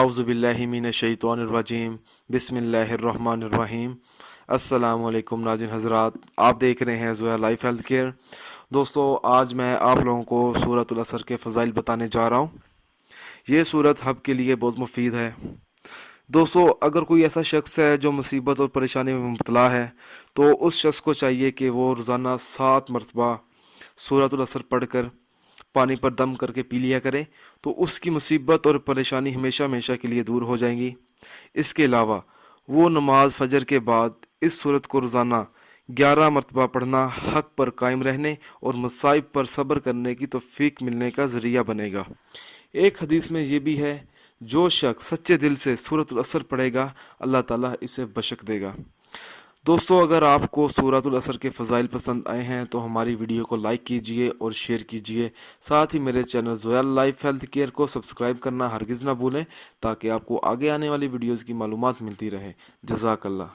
اعوذ باللہ من الشیطان الرجیم بسم اللہ الرحمن الرحیم۔ السلام علیکم ناظرین حضرات، آپ دیکھ رہے ہیں زویا لائف ہیلتھ کیئر۔ دوستو، آج میں آپ لوگوں کو سورۃ العصر کے فضائل بتانے جا رہا ہوں۔ یہ سورت ہب کے لیے بہت مفید ہے۔ دوستو، اگر کوئی ایسا شخص ہے جو مصیبت اور پریشانی میں مبتلا ہے تو اس شخص کو چاہیے کہ وہ روزانہ 7 مرتبہ سورۃ العصر پڑھ کر پانی پر دم کر کے پی لیا کرے، تو اس کی مصیبت اور پریشانی ہمیشہ ہمیشہ کے لیے دور ہو جائیں گی۔ اس کے علاوہ وہ نماز فجر کے بعد اس سورت کو روزانہ 11 مرتبہ پڑھنا حق پر قائم رہنے اور مصائب پر صبر کرنے کی توفیق ملنے کا ذریعہ بنے گا۔ ایک حدیث میں یہ بھی ہے، جو شخص سچے دل سے سورۃ العصر پڑھے گا اللہ تعالیٰ اسے بشک دے گا۔ دوستو، اگر آپ کو سورۃ العصر کے فضائل پسند آئے ہیں تو ہماری ویڈیو کو لائک کیجئے اور شیئر کیجئے، ساتھ ہی میرے channel Zoya life health care کو سبسکرائب کرنا ہرگز نہ بھولیں تاکہ آپ کو آگے آنے والی ویڈیوز کی معلومات ملتی رہے۔ جزاک اللہ۔